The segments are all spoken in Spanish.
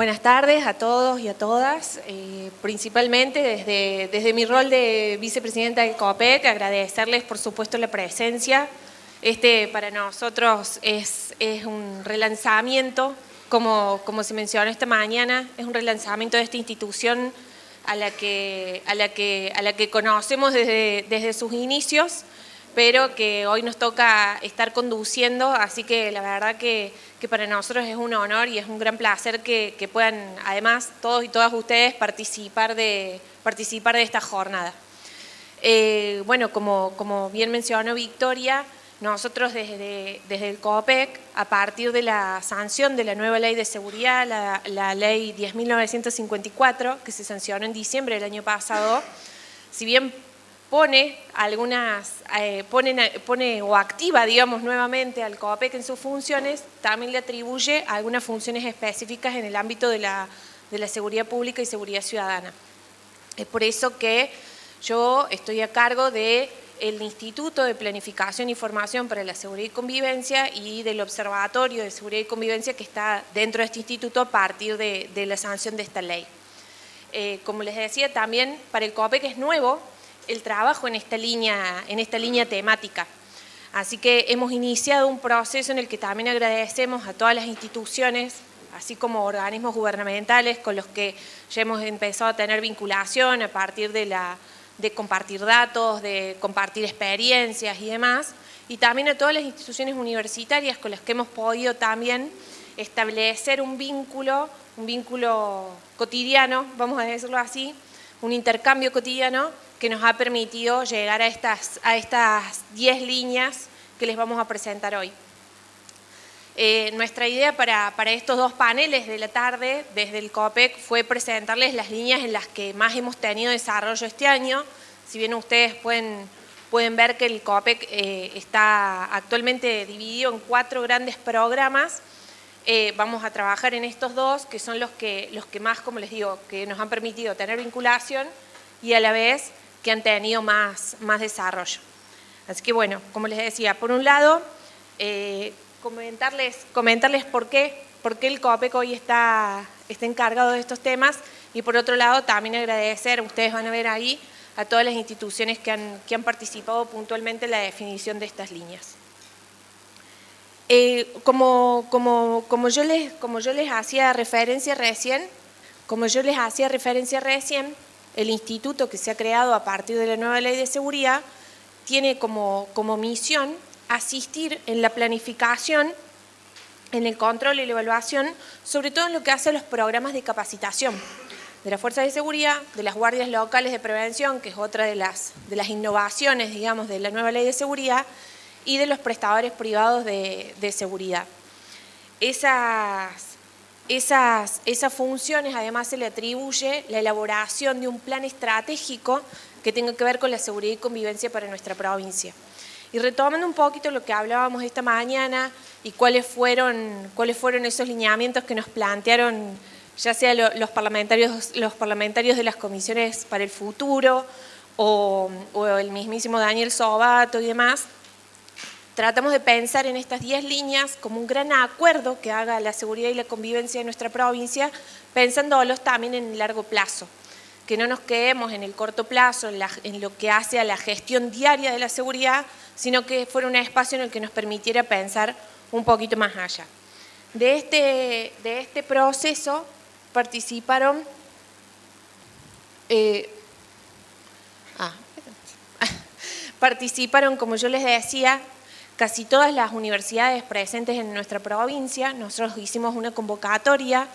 Buenas tardes a todos y a todas. Principalmente desde mi rol de vicepresidenta del COPEC, agradecerles por supuesto la presencia. Para nosotros es un relanzamiento, como se mencionó esta mañana, es un relanzamiento de esta institución a la que conocemos desde sus inicios, pero que hoy nos toca estar conduciendo, así que la verdad que para nosotros es un honor y es un gran placer que puedan, además, todos y todas ustedes participar de esta jornada. Bueno, como bien mencionó Victoria, nosotros desde el COPEC, a partir de la sanción de la nueva ley de seguridad, la ley 10.954, que se sancionó en diciembre del año pasado, si bien pone o activa, digamos, nuevamente al COPEC en sus funciones, también le atribuye algunas funciones específicas en el ámbito de la seguridad pública y seguridad ciudadana. Es por eso que yo estoy a cargo del Instituto de Planificación y Formación para la Seguridad y Convivencia y del Observatorio de Seguridad y Convivencia que está dentro de este instituto a partir de la sanción de esta ley. Como les decía, también para el COPEC es nuevo el trabajo en esta línea temática. Así que hemos iniciado un proceso en el que también agradecemos a todas las instituciones, así como organismos gubernamentales con los que ya hemos empezado a tener vinculación a partir de compartir datos, de compartir experiencias y demás, y también a todas las instituciones universitarias con las que hemos podido también establecer un vínculo cotidiano, vamos a decirlo así, un intercambio cotidiano que nos ha permitido llegar a estas 10 líneas que les vamos a presentar hoy. Nuestra idea para estos dos paneles de la tarde desde el COPEC fue presentarles las líneas en las que más hemos tenido desarrollo este año. Si bien ustedes pueden ver que el COPEC está actualmente dividido en 4 grandes programas, vamos a trabajar en estos dos, que son los que más, como les digo, que nos han permitido tener vinculación y a la vez que han tenido más desarrollo. Así que bueno, como les decía, por un lado, comentarles por qué el COPEC hoy está encargado de estos temas, y por otro lado también agradecer, ustedes van a ver ahí, a todas las instituciones que han participado puntualmente en la definición de estas líneas. Como yo les hacía referencia recién, el instituto que se ha creado a partir de la nueva ley de seguridad tiene como misión asistir en la planificación, en el control y la evaluación, sobre todo en lo que hace a los programas de capacitación de las fuerzas de seguridad, de las guardias locales de prevención, que es otra de las innovaciones, digamos, de la nueva ley de seguridad, y de los prestadores privados de seguridad. Esas funciones además se le atribuye la elaboración de un plan estratégico que tenga que ver con la seguridad y convivencia para nuestra provincia. Y retomando un poquito lo que hablábamos esta mañana y cuáles fueron esos lineamientos que nos plantearon ya sea los parlamentarios de las comisiones para el futuro o el mismísimo Daniel Sobato y demás, tratamos de pensar en estas 10 líneas como un gran acuerdo que haga la seguridad y la convivencia de nuestra provincia, pensándolos también en el largo plazo, que no nos quedemos en el corto plazo, en lo que hace a la gestión diaria de la seguridad, sino que fuera un espacio en el que nos permitiera pensar un poquito más allá. De este proceso participaron como yo les decía, casi todas las universidades presentes en nuestra provincia. Nosotros hicimos una convocatoria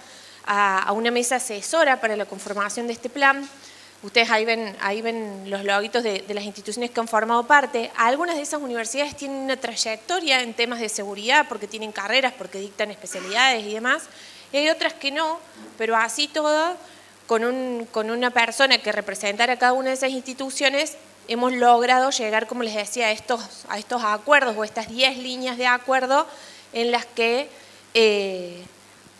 a una mesa asesora para la conformación de este plan. Ustedes ahí ven los loguitos de las instituciones que han formado parte. Algunas de esas universidades tienen una trayectoria en temas de seguridad porque tienen carreras, porque dictan especialidades y demás. Y hay otras que no, pero así todo, con una persona que representara a cada una de esas instituciones, hemos logrado llegar, como les decía, a estos acuerdos o estas 10 líneas de acuerdo en las que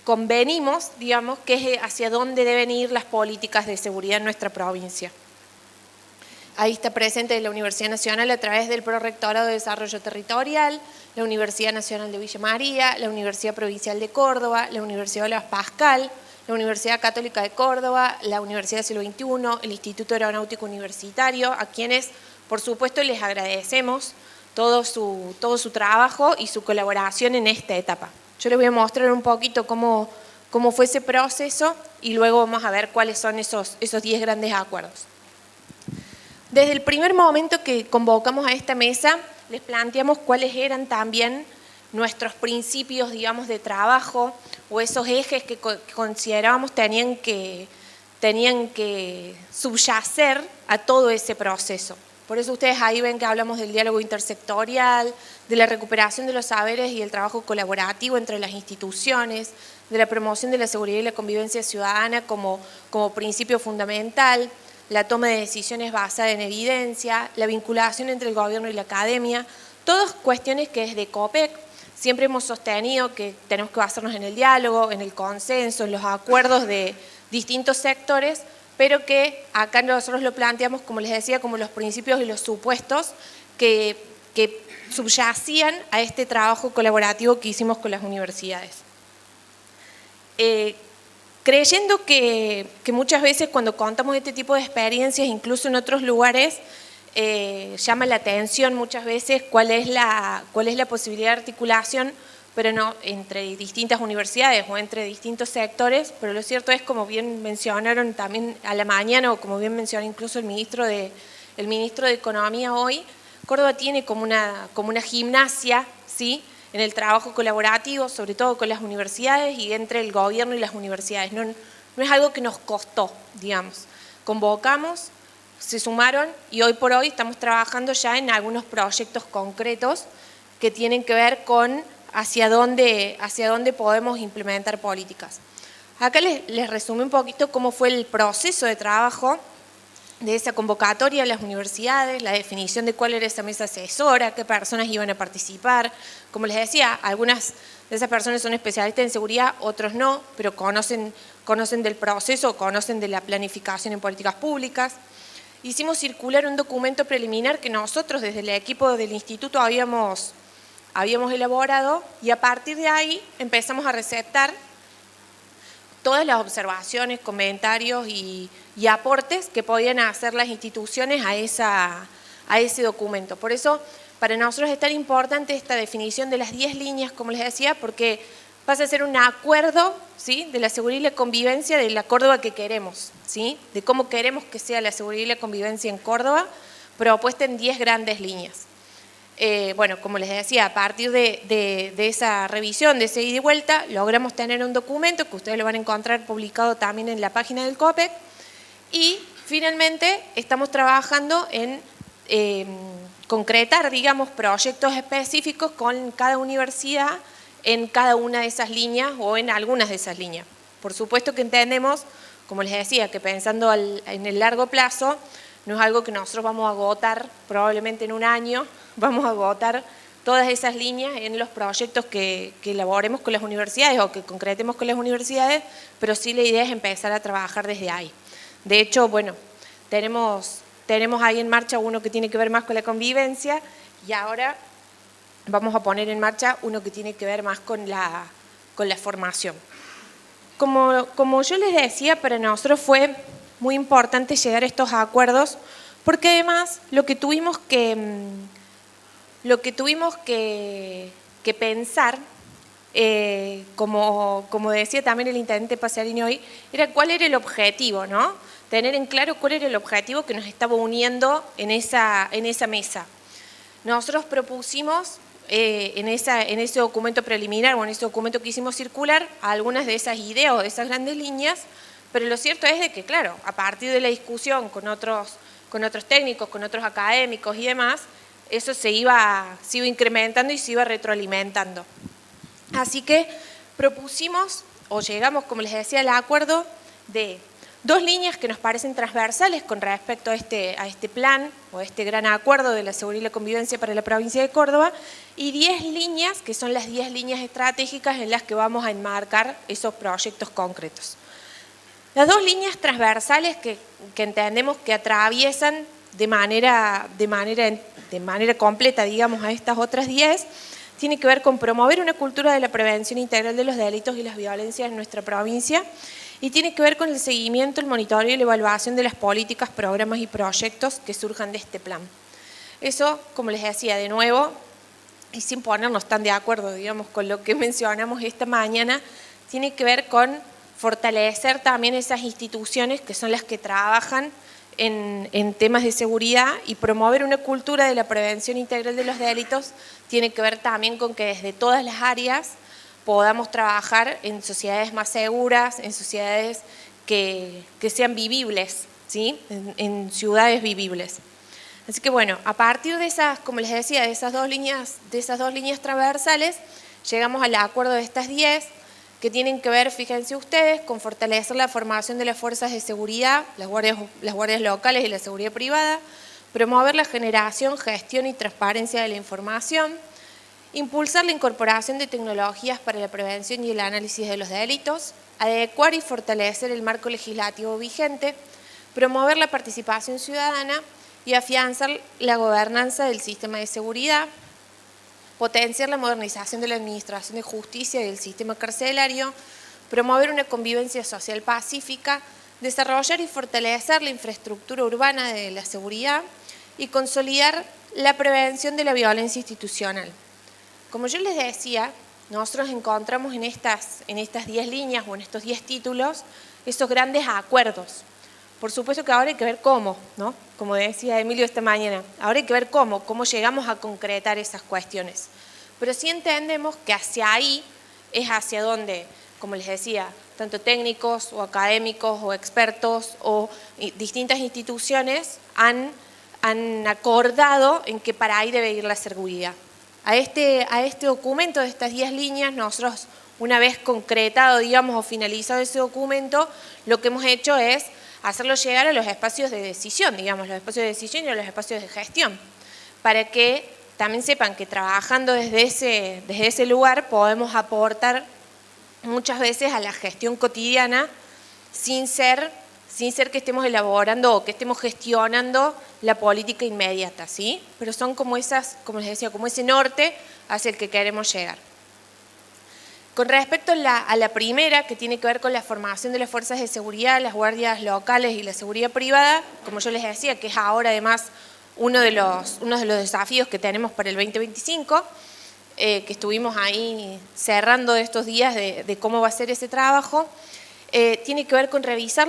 convenimos, digamos, que es hacia dónde deben ir las políticas de seguridad en nuestra provincia. Ahí está presente la Universidad Nacional a través del Prorrectorado de Desarrollo Territorial, la Universidad Nacional de Villa María, la Universidad Provincial de Córdoba, la Universidad Blas Pascal, la Universidad Católica de Córdoba, la Universidad del Siglo XXI, el Instituto Aeronáutico Universitario, a quienes, por supuesto, les agradecemos todo su trabajo y su colaboración en esta etapa. Yo les voy a mostrar un poquito cómo fue ese proceso y luego vamos a ver cuáles son esos 10 grandes acuerdos. Desde el primer momento que convocamos a esta mesa, les planteamos cuáles eran también nuestros principios, digamos, de trabajo o esos ejes que considerábamos tenían que subyacer a todo ese proceso. Por eso ustedes ahí ven que hablamos del diálogo intersectorial, de la recuperación de los saberes y el trabajo colaborativo entre las instituciones, de la promoción de la seguridad y la convivencia ciudadana como principio fundamental, la toma de decisiones basada en evidencia, la vinculación entre el gobierno y la academia, todas cuestiones que desde COPEC siempre hemos sostenido que tenemos que basarnos en el diálogo, en el consenso, en los acuerdos de distintos sectores, pero que acá nosotros lo planteamos, como les decía, como los principios y los supuestos que subyacían a este trabajo colaborativo que hicimos con las universidades. Creyendo que muchas veces cuando contamos este tipo de experiencias, incluso en otros lugares, llama la atención muchas veces cuál es la posibilidad de articulación, pero no entre distintas universidades o entre distintos sectores, pero lo cierto es, como bien mencionaron también a la mañana, o como bien mencionó incluso el ministro de Economía hoy, Córdoba tiene como una gimnasia, ¿sí?, en el trabajo colaborativo, sobre todo con las universidades y entre el gobierno y las universidades. No es algo que nos costó, digamos. Convocamos, se sumaron y hoy por hoy estamos trabajando ya en algunos proyectos concretos que tienen que ver con hacia dónde podemos implementar políticas. Acá les resumí un poquito cómo fue el proceso de trabajo de esa convocatoria a las universidades, la definición de cuál era esa mesa asesora, qué personas iban a participar. Como les decía, algunas de esas personas son especialistas en seguridad, otros no, pero conocen del proceso, conocen de la planificación en políticas públicas. Hicimos circular un documento preliminar que nosotros desde el equipo del instituto habíamos elaborado y a partir de ahí empezamos a receptar todas las observaciones, comentarios y aportes que podían hacer las instituciones a ese documento. Por eso, para nosotros es tan importante esta definición de las 10 líneas, como les decía, porque pasa a ser un acuerdo, ¿sí?, de la seguridad y la convivencia de la Córdoba que queremos, ¿sí?, de cómo queremos que sea la seguridad y la convivencia en Córdoba, propuesta en 10 grandes líneas. Bueno, como les decía, a partir de esa revisión, de ese ida y vuelta, logramos tener un documento que ustedes lo van a encontrar publicado también en la página del COPEC y finalmente estamos trabajando en concretar, digamos, proyectos específicos con cada universidad en cada una de esas líneas o en algunas de esas líneas. Por supuesto que entendemos, como les decía, que pensando en el largo plazo, no es algo que nosotros vamos a agotar probablemente en un año, vamos a agotar todas esas líneas en los proyectos que elaboremos con las universidades o que concretemos con las universidades, pero sí la idea es empezar a trabajar desde ahí. De hecho, bueno, tenemos ahí en marcha uno que tiene que ver más con la convivencia y ahora vamos a poner en marcha uno que tiene que ver más con la formación. Como yo les decía, para nosotros fue muy importante llegar a estos acuerdos porque además lo que tuvimos que pensar, como decía también el intendente Pasarini hoy, era cuál era el objetivo, ¿no? Tener en claro cuál era el objetivo que nos estaba uniendo en esa mesa. Nosotros propusimos en ese documento preliminar o en ese documento que hicimos circular algunas de esas ideas o de esas grandes líneas, pero lo cierto es de que, claro, a partir de la discusión con otros técnicos, con otros académicos y demás, eso se iba incrementando y se iba retroalimentando. Así que propusimos, o llegamos, como les decía, al acuerdo de 2 líneas que nos parecen transversales con respecto a este plan o a este gran acuerdo de la seguridad y la convivencia para la provincia de Córdoba y 10 líneas que son las 10 líneas estratégicas en las que vamos a enmarcar esos proyectos concretos. Las 2 líneas transversales que entendemos que atraviesan de manera completa, digamos, a estas otras 10, tiene que ver con promover una cultura de la prevención integral de los delitos y las violencias en nuestra provincia y tiene que ver con el seguimiento, el monitoreo y la evaluación de las políticas, programas y proyectos que surjan de este plan. Eso, como les decía, de nuevo, y sin ponernos tan de acuerdo, digamos, con lo que mencionamos esta mañana, tiene que ver con fortalecer también esas instituciones que son las que trabajan en temas de seguridad, y promover una cultura de la prevención integral de los delitos tiene que ver también con que desde todas las áreas podamos trabajar en sociedades más seguras, en sociedades que sean vivibles, ¿sí? En ciudades vivibles. Así que bueno, a partir de esas, como les decía, de esas dos líneas transversales, llegamos al acuerdo de estas 10, que tienen que ver, fíjense ustedes, con fortalecer la formación de las fuerzas de seguridad, las guardias locales y la seguridad privada, promover la generación, gestión y transparencia de la información, impulsar la incorporación de tecnologías para la prevención y el análisis de los delitos, adecuar y fortalecer el marco legislativo vigente, promover la participación ciudadana y afianzar la gobernanza del sistema de seguridad, potenciar la modernización de la administración de justicia y del sistema carcelario, promover una convivencia social pacífica, desarrollar y fortalecer la infraestructura urbana de la seguridad y consolidar la prevención de la violencia institucional. Como yo les decía, nosotros encontramos en estas 10 líneas o en estos 10 títulos esos grandes acuerdos. Por supuesto que ahora hay que ver cómo, ¿no? Como decía Emilio esta mañana, ahora hay que ver cómo llegamos a concretar esas cuestiones. Pero sí entendemos que hacia ahí es hacia donde, como les decía, tanto técnicos o académicos o expertos o distintas instituciones han acordado en que para ahí debe ir la seguridad. A este documento de estas 10 líneas, nosotros, una vez concretado, digamos, o finalizado ese documento, lo que hemos hecho es hacerlo llegar a los espacios de decisión, digamos, los espacios de decisión y a los espacios de gestión, para que también sepan que trabajando desde ese lugar podemos aportar muchas veces a la gestión cotidiana sin ser que estemos elaborando o que estemos gestionando la política inmediata, ¿sí? Pero son como esas, como les decía, como ese norte hacia el que queremos llegar. Con respecto a la primera, que tiene que ver con la formación de las fuerzas de seguridad, las guardias locales y la seguridad privada, como yo les decía, que es ahora además uno de los desafíos que tenemos para el 2025, que estuvimos ahí cerrando estos días de cómo va a ser ese trabajo, tiene que ver con revisar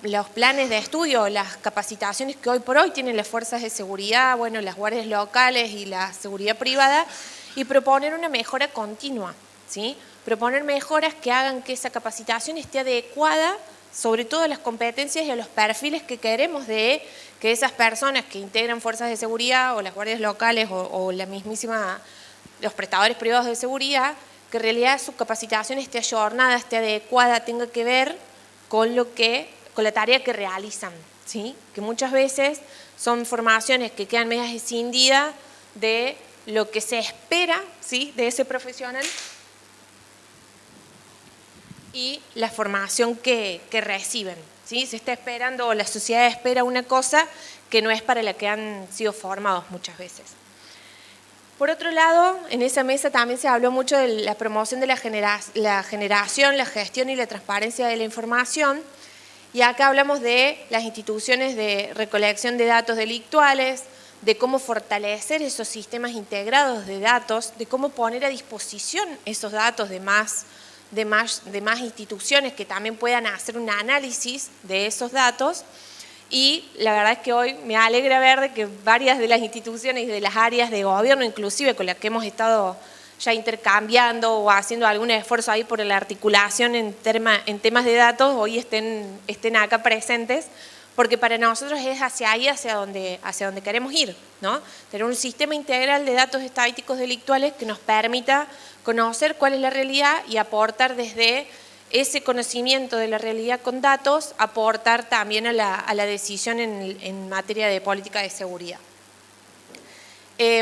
los planes de estudio, las capacitaciones que hoy por hoy tienen las fuerzas de seguridad, bueno, las guardias locales y la seguridad privada, y proponer una mejora continua, ¿sí? Proponer mejoras que hagan que esa capacitación esté adecuada, sobre todo a las competencias y a los perfiles que queremos de que esas personas que integran fuerzas de seguridad o las guardias locales o la mismísima, los prestadores privados de seguridad, que en realidad su capacitación esté ayornada, esté adecuada, tenga que ver con la tarea que realizan, ¿sí? Que muchas veces son formaciones que quedan medias escindidas de lo que se espera, ¿sí? De ese profesional y la formación que reciben, ¿sí? Se está esperando, o la sociedad espera una cosa que no es para la que han sido formados muchas veces. Por otro lado, en esa mesa también se habló mucho de la promoción de la generación, la gestión y la transparencia de la información, y acá hablamos de las instituciones de recolección de datos delictuales, de cómo fortalecer esos sistemas integrados de datos, de cómo poner a disposición esos datos de más instituciones que también puedan hacer un análisis de esos datos. Y la verdad es que hoy me alegra ver de que varias de las instituciones y de las áreas de gobierno, inclusive con las que hemos estado ya intercambiando o haciendo algún esfuerzo ahí por la articulación en temas de datos, hoy estén acá presentes, porque para nosotros es hacia ahí, hacia donde queremos ir, ¿no? Tener un sistema integral de datos estadísticos delictuales que nos permita conocer cuál es la realidad y aportar desde ese conocimiento de la realidad con datos, aportar también a la decisión en materia de política de seguridad.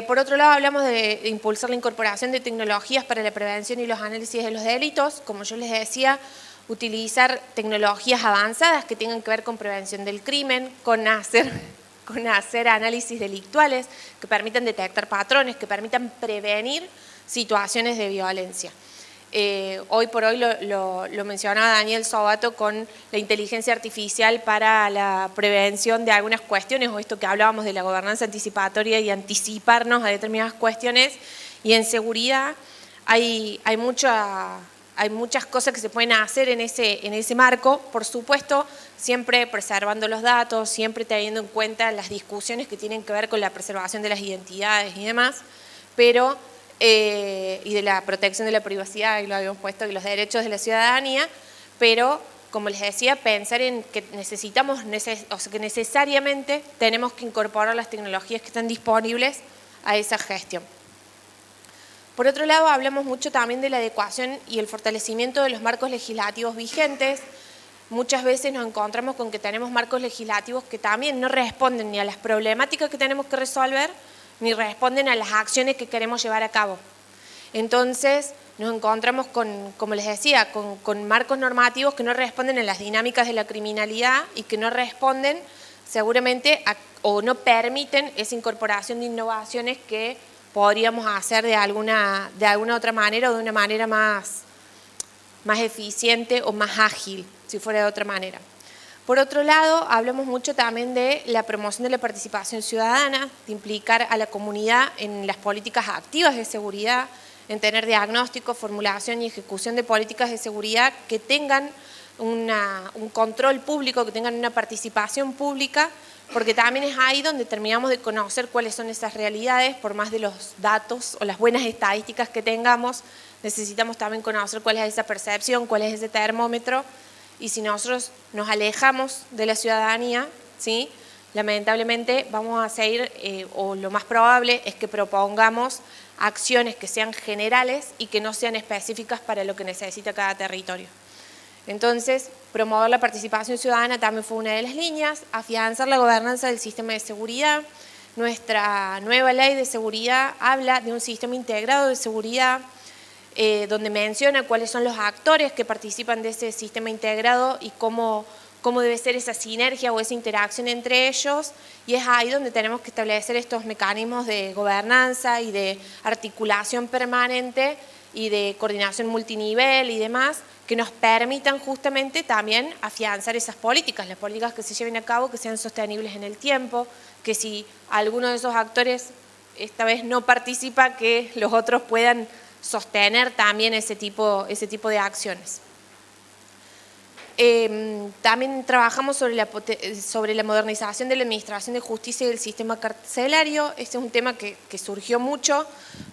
Por otro lado, hablamos de impulsar la incorporación de tecnologías para la prevención y los análisis de los delitos. Como yo les decía, utilizar tecnologías avanzadas que tengan que ver con prevención del crimen, con hacer análisis delictuales, que permitan detectar patrones, que permitan prevenir situaciones de violencia. Hoy por hoy lo mencionaba Daniel Sobato con la inteligencia artificial para la prevención de algunas cuestiones, o esto que hablábamos de la gobernanza anticipatoria y anticiparnos a determinadas cuestiones. Y en seguridad hay muchas cosas que se pueden hacer en ese marco, por supuesto, siempre preservando los datos, siempre teniendo en cuenta las discusiones que tienen que ver con la preservación de las identidades y demás, pero y de la protección de la privacidad, y lo habíamos puesto, y los derechos de la ciudadanía, pero, como les decía, pensar en que que necesariamente tenemos que incorporar las tecnologías que están disponibles a esa gestión. Por otro lado, hablamos mucho también de la adecuación y el fortalecimiento de los marcos legislativos vigentes. Muchas veces nos encontramos con que tenemos marcos legislativos que también no responden ni a las problemáticas que tenemos que resolver, ni responden a las acciones que queremos llevar a cabo. Entonces, nos encontramos con, como les decía, con marcos normativos que no responden a las dinámicas de la criminalidad y que no responden seguramente o no permiten esa incorporación de innovaciones que podríamos hacer de alguna otra manera o de una manera más eficiente o más ágil, si fuera de otra manera. Por otro lado, hablamos mucho también de la promoción de la participación ciudadana, de implicar a la comunidad en las políticas activas de seguridad, en tener diagnóstico, formulación y ejecución de políticas de seguridad que tengan un control público, que tengan una participación pública, porque también es ahí donde terminamos de conocer cuáles son esas realidades, por más de los datos o las buenas estadísticas que tengamos, necesitamos también conocer cuál es esa percepción, cuál es ese termómetro. Y si nosotros nos alejamos de la ciudadanía, ¿sí?, lamentablemente vamos a seguir, o lo más probable es que propongamos acciones que sean generales y que no sean específicas para lo que necesita cada territorio. Entonces, promover la participación ciudadana también fue una de las líneas, afianzar la gobernanza del sistema de seguridad. Nuestra nueva ley de seguridad habla de un sistema integrado de seguridad, donde menciona cuáles son los actores que participan de ese sistema integrado y cómo debe ser esa sinergia o esa interacción entre ellos, y es ahí donde tenemos que establecer estos mecanismos de gobernanza y de articulación permanente y de coordinación multinivel y demás, que nos permitan justamente también afianzar esas políticas, las políticas que se lleven a cabo, que sean sostenibles en el tiempo, que si alguno de esos actores esta vez no participa, que los otros puedan sostener también ese tipo de acciones. También trabajamos sobre la modernización de la administración de justicia y del sistema carcelario. Este es un tema que surgió mucho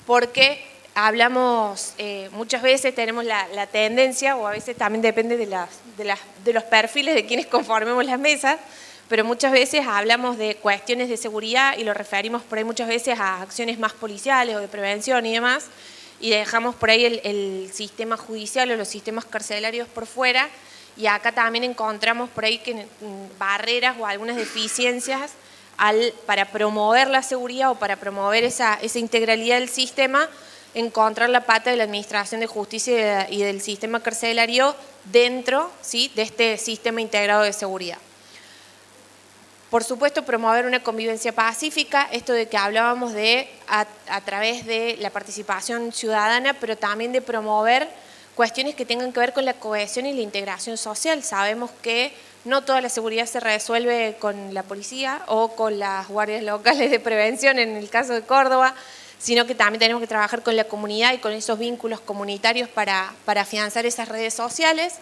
porque hablamos, muchas veces tenemos la tendencia, o a veces también depende de los perfiles de quienes conformemos las mesas, pero muchas veces hablamos de cuestiones de seguridad y lo referimos por ahí muchas veces a acciones más policiales o de prevención y demás, y dejamos por ahí el sistema judicial o los sistemas carcelarios por fuera, y acá también encontramos por ahí que barreras o algunas deficiencias para promover la seguridad o para promover esa integralidad del sistema, encontrar la pata de la administración de justicia y del sistema carcelario dentro, ¿sí?, de este sistema integrado de seguridad. Por supuesto, promover una convivencia pacífica, esto de que hablábamos a través de la participación ciudadana, pero también de promover cuestiones que tengan que ver con la cohesión y la integración social. Sabemos que no toda la seguridad se resuelve con la policía o con las guardias locales de prevención en el caso de Córdoba, sino que también tenemos que trabajar con la comunidad y con esos vínculos comunitarios para afianzar esas redes sociales.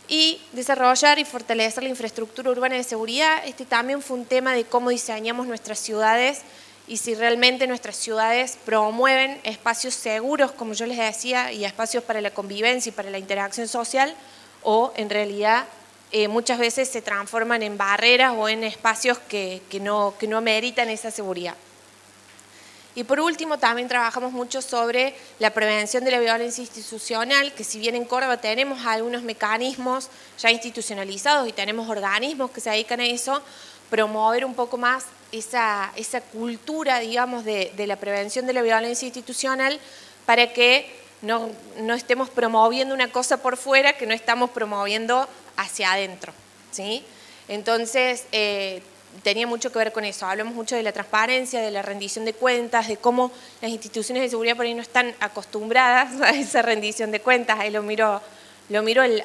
Y desarrollar y fortalecer la infraestructura urbana de seguridad. Este también fue un tema de cómo diseñamos nuestras ciudades y si realmente nuestras ciudades promueven espacios seguros, como yo les decía, y espacios para la convivencia y para la interacción social, o en realidad muchas veces se transforman en barreras o en espacios que no ameritan esa seguridad. Y por último, también trabajamos mucho sobre la prevención de la violencia institucional, que si bien en Córdoba tenemos algunos mecanismos ya institucionalizados y tenemos organismos que se dedican a eso, promover un poco más esa cultura, digamos, de la prevención de la violencia institucional, para que no estemos promoviendo una cosa por fuera que no estamos promoviendo hacia adentro, ¿sí? Entonces, tenía mucho que ver con eso. Hablamos mucho de la transparencia, de la rendición de cuentas, de cómo las instituciones de seguridad por ahí no están acostumbradas a esa rendición de cuentas. Ahí lo miro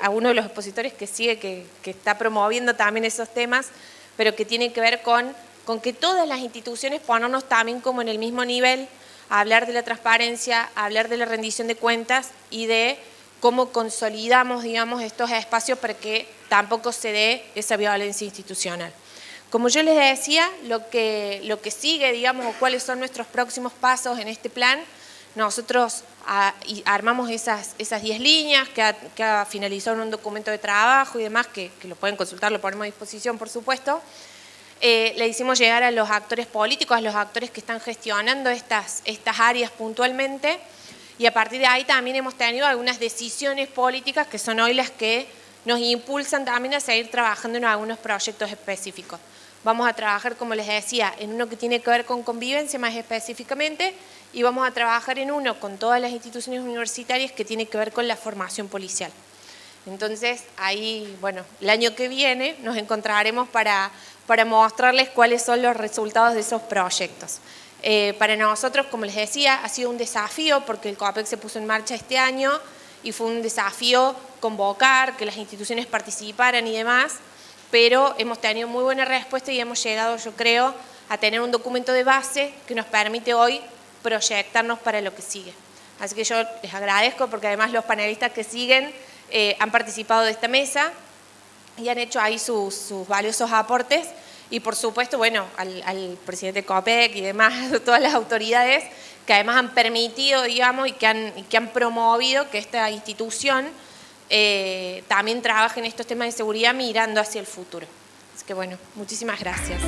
a uno de los expositores que sigue, que está promoviendo también esos temas, pero que tiene que ver con que todas las instituciones ponernos también como en el mismo nivel, a hablar de la transparencia, a hablar de la rendición de cuentas y de cómo consolidamos, digamos, estos espacios para que tampoco se dé esa violencia institucional. Como yo les decía, lo que sigue, digamos, o cuáles son nuestros próximos pasos en este plan, nosotros armamos esas 10 líneas que ha finalizado en un documento de trabajo y demás, que lo pueden consultar, lo ponemos a disposición, por supuesto. Le hicimos llegar a los actores políticos, a los actores que están gestionando estas áreas puntualmente, y a partir de ahí también hemos tenido algunas decisiones políticas que son hoy las que nos impulsan también a seguir trabajando en algunos proyectos específicos. Vamos a trabajar, como les decía, en uno que tiene que ver con convivencia más específicamente, y vamos a trabajar en uno con todas las instituciones universitarias que tiene que ver con la formación policial. Entonces, ahí, bueno, el año que viene nos encontraremos para mostrarles cuáles son los resultados de esos proyectos. Para nosotros, como les decía, ha sido un desafío porque el COAPEC se puso en marcha este año y fue un desafío convocar, que las instituciones participaran y demás, pero hemos tenido muy buena respuesta y hemos llegado, yo creo, a tener un documento de base que nos permite hoy proyectarnos para lo que sigue. Así que yo les agradezco porque además los panelistas que siguen han participado de esta mesa y han hecho ahí sus valiosos aportes, y por supuesto, bueno, al presidente COAPEC y demás, a todas las autoridades que además han permitido, digamos, y que han promovido que esta institución también trabaje en estos temas de seguridad mirando hacia el futuro. Así que bueno, muchísimas gracias.